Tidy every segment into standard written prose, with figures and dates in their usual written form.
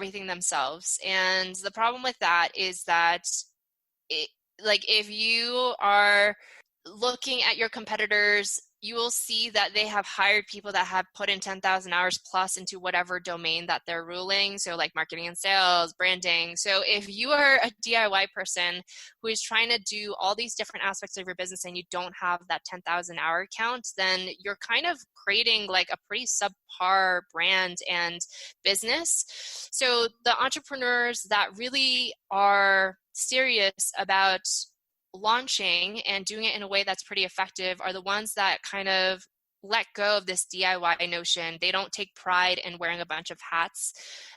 everything themselves. And the problem with that is that if you are looking at your competitors, you will see that they have hired people that have put in 10,000 hours plus into whatever domain that they're ruling. So like marketing and sales, branding. So if you are a DIY person who is trying to do all these different aspects of your business and you don't have that 10,000 hour count, then you're kind of creating like a pretty subpar brand and business. So the entrepreneurs that really are serious about launching and doing it in a way that's pretty effective are the ones that kind of let go of this DIY notion. They don't take pride in wearing a bunch of hats.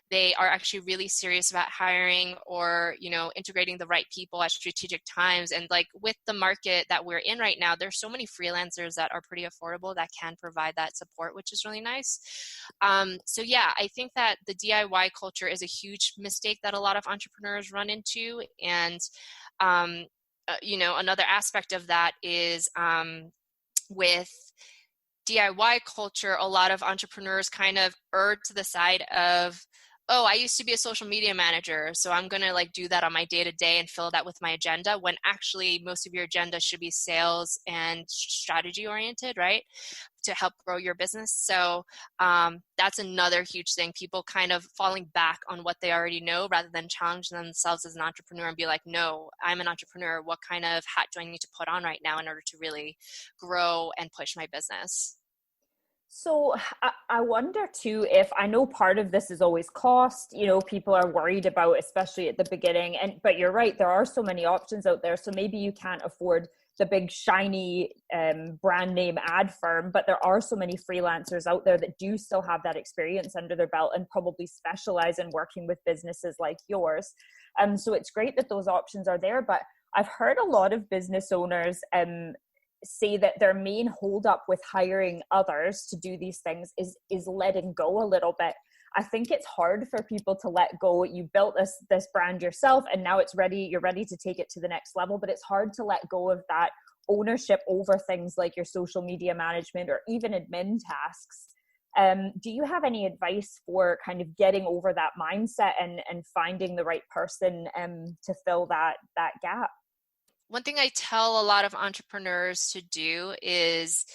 They are actually really serious about hiring or, integrating the right people at strategic times. And like with the market that we're in right now, there's so many freelancers that are pretty affordable that can provide that support, which is really nice. So yeah, I think that the DIY culture is a huge mistake that a lot of entrepreneurs run into. And another aspect of that is with DIY culture, a lot of entrepreneurs kind of err to the side of, oh, I used to be a social media manager, so I'm going to do that on my day-to-day and fill that with my agenda, when actually most of your agenda should be sales and strategy oriented, right? To help grow your business. So that's another huge thing. People kind of falling back on what they already know rather than challenge themselves as an entrepreneur and be like, no, I'm an entrepreneur. What kind of hat do I need to put on right now in order to really grow and push my business? So I wonder too, if I know part of this is always cost, people are worried about, especially at the beginning. But you're right, there are so many options out there. So maybe you can't afford the big shiny brand name ad firm, but there are so many freelancers out there that do still have that experience under their belt and probably specialize in working with businesses like yours. So it's great that those options are there. But I've heard a lot of business owners say that their main holdup with hiring others to do these things is letting go a little bit. I think it's hard for people to let go. You built this brand yourself and now it's ready. You're ready to take it to the next level, but it's hard to let go of that ownership over things like your social media management or even admin tasks. Do you have any advice for kind of getting over that mindset and finding the right person to fill that gap? One thing I tell a lot of entrepreneurs to do is,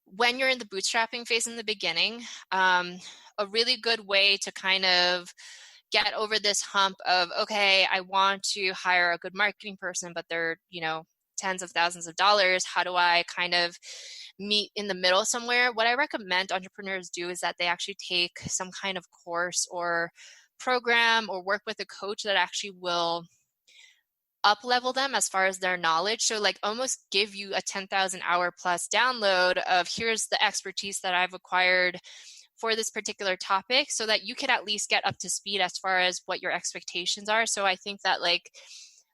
when you're in the bootstrapping phase in the beginning, a really good way to kind of get over this hump of, okay, I want to hire a good marketing person, but they're, tens of thousands of dollars. How do I kind of meet in the middle somewhere? What I recommend entrepreneurs do is that they actually take some kind of course or program or work with a coach that actually will up level them as far as their knowledge. So almost give you a 10,000 hour plus download of, here's the expertise that I've acquired for this particular topic, so that you can at least get up to speed as far as what your expectations are. So I think that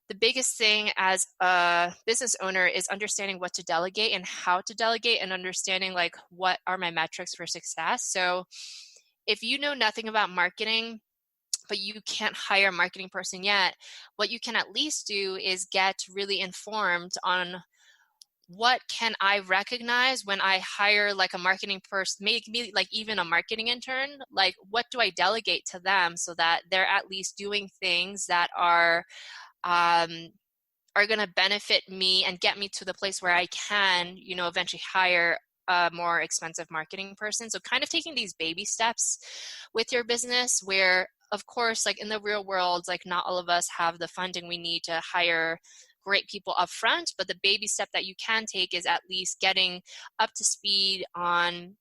the biggest thing as a business owner is understanding what to delegate and how to delegate, and understanding what are my metrics for success. So if you know nothing about marketing, but you can't hire a marketing person yet, what you can at least do is get really informed on, what can I recognize when I hire a marketing person, maybe even a marketing intern, what do I delegate to them so that they're at least doing things that are going to benefit me and get me to the place where I can, eventually hire a more expensive marketing person. So kind of taking these baby steps with your business, where of course, in the real world, not all of us have the funding we need to hire great people up front, but the baby step that you can take is at least getting up to speed on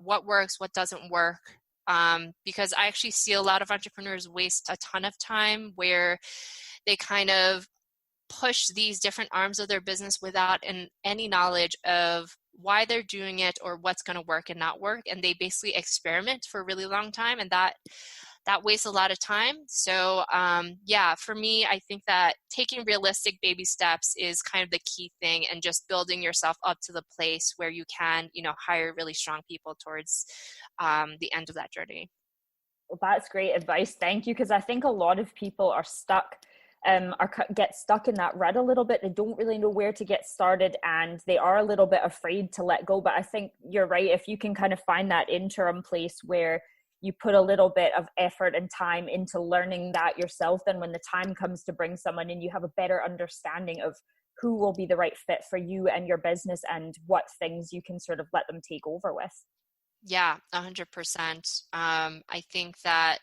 what works, what doesn't work. Because I actually see a lot of entrepreneurs waste a ton of time where they kind of push these different arms of their business without any knowledge of why they're doing it or what's going to work and not work. And they basically experiment for a really long time, and that wastes a lot of time. So for me, I think that taking realistic baby steps is kind of the key thing, and just building yourself up to the place where you can, hire really strong people towards the end of that journey. Well, that's great advice. Thank you. Because I think a lot of people are stuck, get stuck in that rut a little bit. They don't really know where to get started, and they are a little bit afraid to let go. But I think you're right. If you can kind of find that interim place where you put a little bit of effort and time into learning that yourself, then when the time comes to bring someone in, you have a better understanding of who will be the right fit for you and your business and what things you can sort of let them take over with. Yeah, 100%. I think that,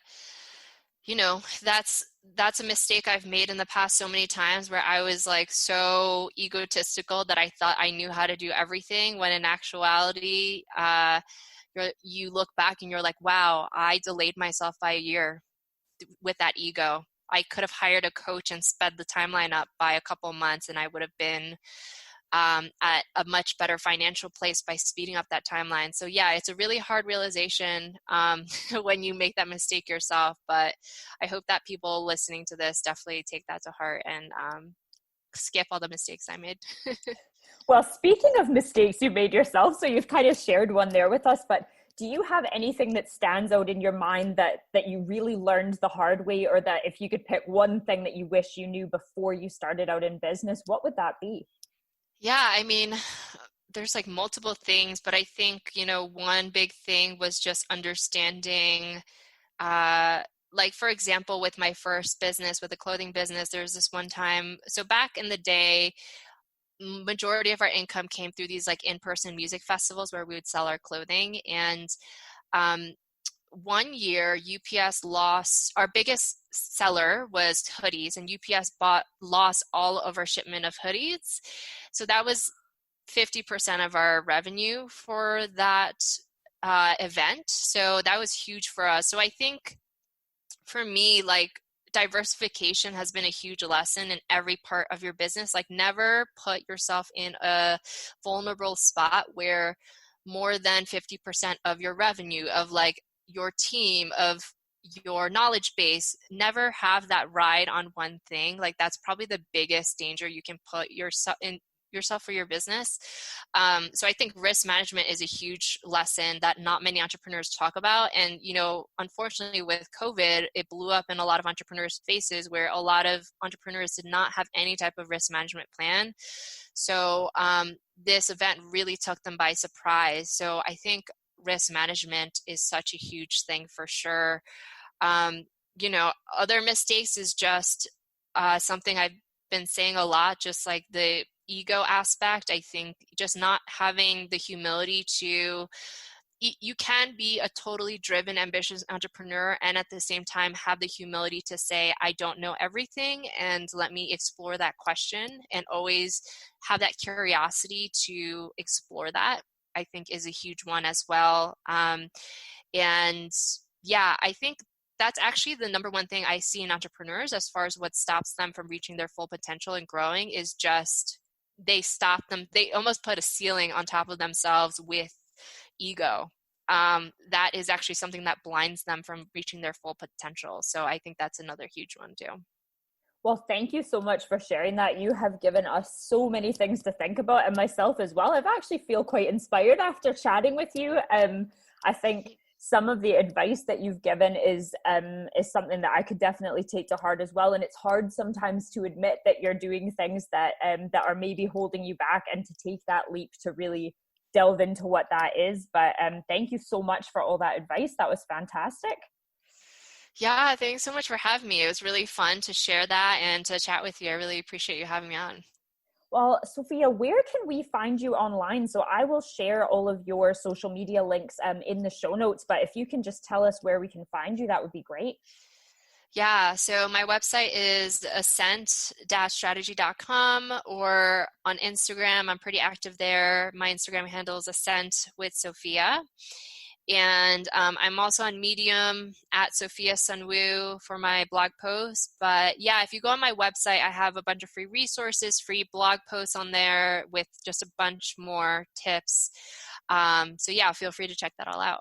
that's a mistake I've made in the past so many times, where I was like so egotistical that I thought I knew how to do everything, when in actuality, you look back and you're like, wow, I delayed myself by a year with that ego. I could have hired a coach and sped the timeline up by a couple months, and I would have been at a much better financial place by speeding up that timeline. So yeah, it's a really hard realization when you make that mistake yourself, but I hope that people listening to this definitely take that to heart and skip all the mistakes I made. Well, speaking of mistakes you made yourself, so you've kind of shared one there with us, but do you have anything that stands out in your mind that you really learned the hard way, or that if you could pick one thing that you wish you knew before you started out in business, what would that be? Yeah, I mean, there's like multiple things, but I think, one big thing was just understanding, like, for example, with my first business, with the clothing business, there was this one time, so back in the day, majority of our income came through these like in-person music festivals where we would sell our clothing. And one year UPS lost, our biggest seller was hoodies, and UPS lost all of our shipment of hoodies. So that was 50% of our revenue for that event. So that was huge for us. So I think for me, like, diversification has been a huge lesson in every part of your business. Like, never put yourself in a vulnerable spot where more than 50% of your revenue, of like your team, of your knowledge base, never have that ride on one thing. Like, that's probably the biggest danger you can put yourself for your business. So I think risk management is a huge lesson that not many entrepreneurs talk about. And, unfortunately with COVID, it blew up in a lot of entrepreneurs' faces, where a lot of entrepreneurs did not have any type of risk management plan. So this event really took them by surprise. So I think risk management is such a huge thing for sure. Other mistakes is just something I've been saying a lot, just like the ego aspect. I think just not having the humility to, you can be a totally driven, ambitious entrepreneur and at the same time have the humility to say, I don't know everything, and let me explore that question, and always have that curiosity to explore that, I think is a huge one as well. And yeah, I think that's actually the number one thing I see in entrepreneurs as far as what stops them from reaching their full potential and growing, is just they almost put a ceiling on top of themselves with ego. That is actually something that blinds them from reaching their full potential. So I think that's another huge one too. Well, thank you so much for sharing that. You have given us so many things to think about, and myself as well. I've actually feel quite inspired after chatting with you. I think some of the advice that you've given is something that I could definitely take to heart as well. And it's hard sometimes to admit that you're doing things that are maybe holding you back, and to take that leap to really delve into what that is. But thank you so much for all that advice. That was fantastic. Yeah, thanks so much for having me. It was really fun to share that and to chat with you. I really appreciate you having me on. Well, Sophia, where can we find you online? So I will share all of your social media links in the show notes, but if you can just tell us where we can find you, that would be great. Yeah, so my website is ascent-strategy.com, or on Instagram, I'm pretty active there. My Instagram handle is Ascent with Sophia. And I'm also on Medium at Sophia Sunwoo for my blog posts. But yeah, if you go on my website, I have a bunch of free resources, free blog posts on there with just a bunch more tips. So yeah, feel free to check that all out.